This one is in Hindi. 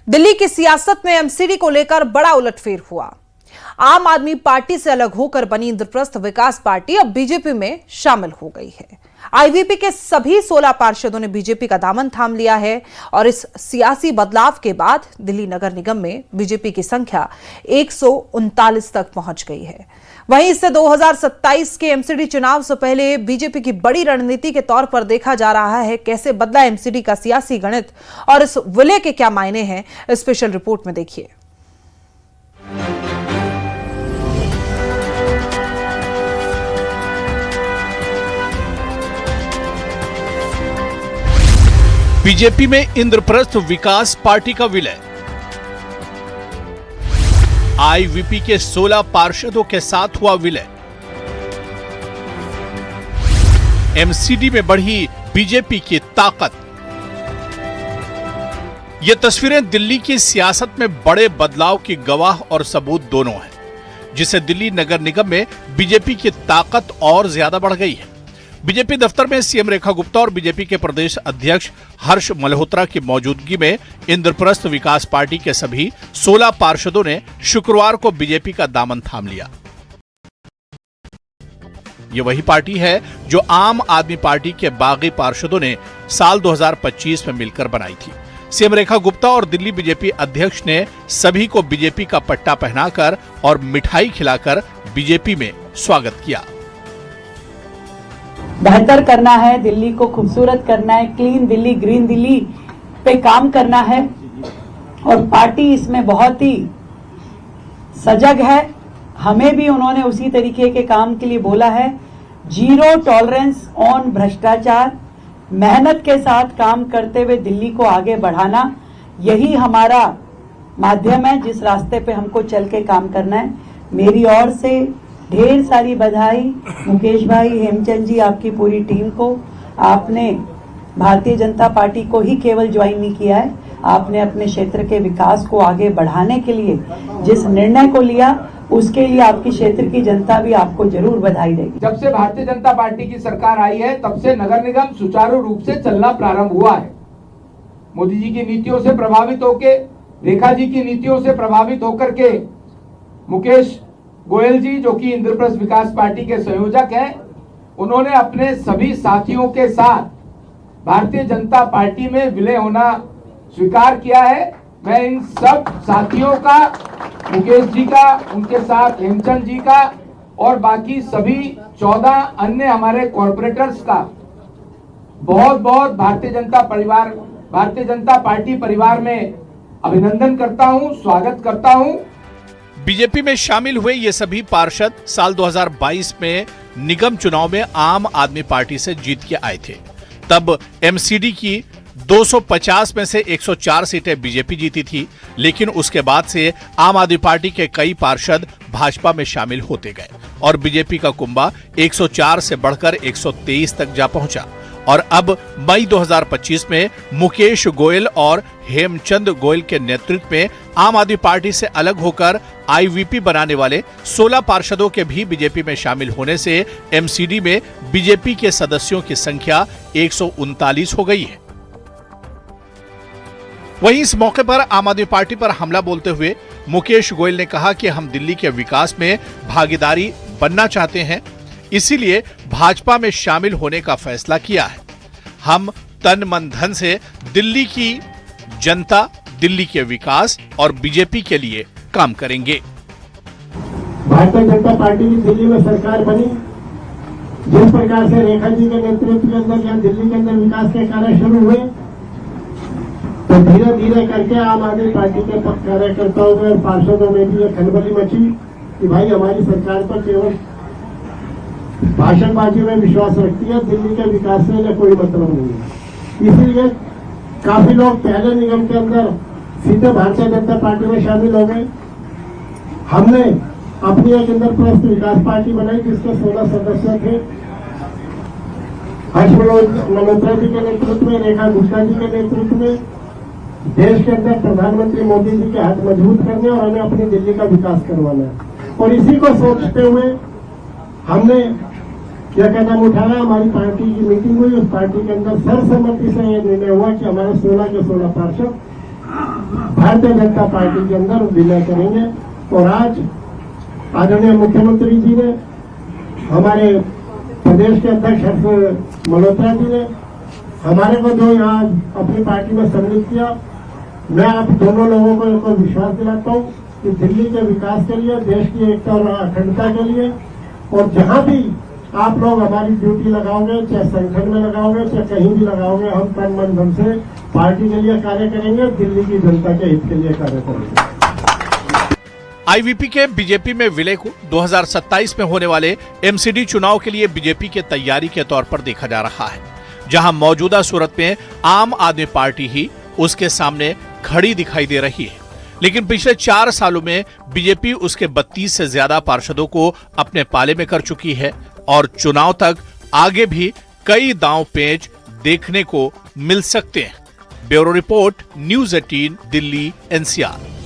दिल्ली की सियासत में एमसीडी को लेकर बड़ा उलटफेर हुआ। आम आदमी पार्टी से अलग होकर बनी इंद्रप्रस्थ विकास पार्टी अब बीजेपी में शामिल हो गई है। आईवीपी के सभी 16 पार्षदों ने बीजेपी का दामन थाम लिया है और इस सियासी बदलाव के बाद दिल्ली नगर निगम में बीजेपी की संख्या 139 तक पहुंच गई है। वहीं इससे 2027 के एमसीडी चुनाव से पहले बीजेपी की बड़ी रणनीति के तौर पर देखा जा रहा है कैसे बदला एमसीडी का सियासी गणित और इस विलय के क्या मायने हैं, स्पेशल रिपोर्ट में देखिए। बीजेपी में इंद्रप्रस्थ विकास पार्टी का विलय। आईवीपी के 16 पार्षदों के साथ हुआ विलय। एमसीडी में बढ़ी बीजेपी की ताकत। ये तस्वीरें दिल्ली की सियासत में बड़े बदलाव की गवाह और सबूत दोनों हैं, जिससे दिल्ली नगर निगम में बीजेपी की ताकत और ज्यादा बढ़ गई है। बीजेपी दफ्तर में सीएम रेखा गुप्ता और बीजेपी के प्रदेश अध्यक्ष हर्ष मल्होत्रा की मौजूदगी में इंद्रप्रस्थ विकास पार्टी के सभी 16 पार्षदों ने शुक्रवार को बीजेपी का दामन थाम लिया। ये वही पार्टी है जो आम आदमी पार्टी के बागी पार्षदों ने साल 2025 में मिलकर बनाई थी। सीएम रेखा गुप्ता और दिल्ली बीजेपी अध्यक्ष ने सभी को बीजेपी का पट्टा पहनाकर और मिठाई खिलाकर बीजेपी में स्वागत किया। बेहतर करना है, दिल्ली को खूबसूरत करना है, क्लीन दिल्ली, ग्रीन दिल्ली पे काम करना है और पार्टी इसमें बहुत ही सजग है। हमें भी उन्होंने उसी तरीके के काम के लिए बोला है। जीरो टॉलरेंस ऑन भ्रष्टाचार, मेहनत के साथ काम करते हुए दिल्ली को आगे बढ़ाना, यही हमारा माध्यम है जिस रास्ते पे हमको चल के काम करना है। मेरी ओर से ढेर सारी बधाई मुकेश भाई, हेमचंद जी, आपकी पूरी टीम को। आपने भारतीय जनता पार्टी को ही केवल ज्वाइन नहीं किया है, आपने अपने क्षेत्र के विकास को आगे बढ़ाने के लिए जिस निर्णय को लिया उसके लिए आपकी क्षेत्र की जनता भी आपको जरूर बधाई देगी। जब से भारतीय जनता पार्टी की सरकार आई है तब से नगर निगम सुचारू रूप से चलना प्रारंभ हुआ है। मोदी जी की नीतियों से प्रभावित होकर, रेखा जी की नीतियों से प्रभावित होकर के मुकेश गोयल जी, जो कि इंद्रप्रस्थ विकास पार्टी के संयोजक हैं, उन्होंने अपने सभी साथियों के साथ भारतीय जनता पार्टी में विलय होना स्वीकार किया है। मैं इन सब साथियों का, मुकेश जी का, उनके साथ हेमचंद जी का और बाकी सभी 14 अन्य हमारे कॉर्पोरेटर्स का बहुत बहुत भारतीय जनता पार्टी परिवार में अभिनंदन करता हूं, स्वागत करता हूं। बीजेपी में शामिल हुए ये सभी पार्षद साल 2022 में निगम चुनाव में आम आदमी पार्टी से जीत के आए थे। तब एमसीडी की 250 में से 104 सीटें बीजेपी जीती थी, लेकिन उसके बाद से आम आदमी पार्टी के कई पार्षद भाजपा में शामिल होते गए और बीजेपी का कुंभा 104 से बढ़कर 123 तक जा पहुंचा। और अब मई 2025 में मुकेश गोयल और हेमचंद गोयल के नेतृत्व में आम आदमी पार्टी से अलग होकर आईवीपी बनाने वाले 16 पार्षदों के भी बीजेपी में शामिल होने से एमसीडी में बीजेपी के सदस्यों की संख्या 139 हो गई है। वहीं इस मौके पर आम आदमी पार्टी पर हमला बोलते हुए मुकेश गोयल ने कहा कि हम दिल्ली के विकास में भागीदारी बनना चाहते हैं, इसीलिए भाजपा में शामिल होने का फैसला किया है। हम तन मन धन से दिल्ली की जनता, दिल्ली के विकास और बीजेपी के लिए काम करेंगे। भारतीय जनता पार्टी की दिल्ली में सरकार बनी, जिस प्रकार से रेखा जी के नेतृत्व के अंदर यहाँ दिल्ली के अंदर विकास के कार्य शुरू हुए, तो धीरे धीरे करके आम आदमी पार्टी के कार्यकर्ताओं में और पार्षदों में भी यह खलबली मची कि भाई हमारी सरकार पर केवल भाषणबाजी में विश्वास रखती है, दिल्ली के विकास से इन्हें कोई मतलब नहीं है। इसीलिए काफी लोग पहले निगम के अंदर सीधे भारतीय जनता पार्टी में शामिल हो गए। हमने अपनी एक इंद्रप्रस्थ विकास पार्टी बनाई जिसके 16 सदस्य थे। हर्ष मल्होत्रा जी के नेतृत्व में, रेखा गुप्ता जी के नेतृत्व में देश के अंदर प्रधानमंत्री मोदी जी के हाथ मजबूत करने और हमें अपनी दिल्ली का विकास करवाना है। और इसी को सोचते हुए हमने यह कदम उठाया। हमारी पार्टी की मीटिंग हुई, उस पार्टी के अंदर सर्वसम्मति से यह निर्णय हुआ कि हमारे 16 के 16 पार्षद भारतीय जनता पार्टी के अंदर विलय करेंगे। और आज आदरणीय मुख्यमंत्री जी ने, हमारे प्रदेश के अध्यक्ष हर्ष मल्होत्रा जी ने हमारे को जो यहाँ अपनी पार्टी में सम्मिलित किया, मैं आप दोनों लोगों को एक विश्वास दिलाता हूँ कि दिल्ली के विकास के लिए, देश की एकता और अखंडता के लिए, और जहाँ भी आप लोग हमारी ड्यूटी लगाओगे, चाहे संगठन में लगाओगे, चाहे कहीं भी लगाओगे, हम तन मन धन से पार्टी के लिए कार्य करेंगे, दिल्ली की जनता के हित के लिए कार्य करेंगे। आईवीपी के बीजेपी में विलय को 2027 में होने वाले एमसीडी चुनाव के लिए बीजेपी के तैयारी के तौर पर देखा जा रहा है, जहां मौजूदा सूरत में आम आदमी पार्टी ही उसके सामने खड़ी दिखाई दे रही है। लेकिन पिछले 4 सालों में बीजेपी उसके 32 से ज्यादा पार्षदों को अपने पाले में कर चुकी है और चुनाव तक आगे भी कई दांव पेच देखने को मिल सकते हैं। Bureau report, news 18, Delhi, NCR.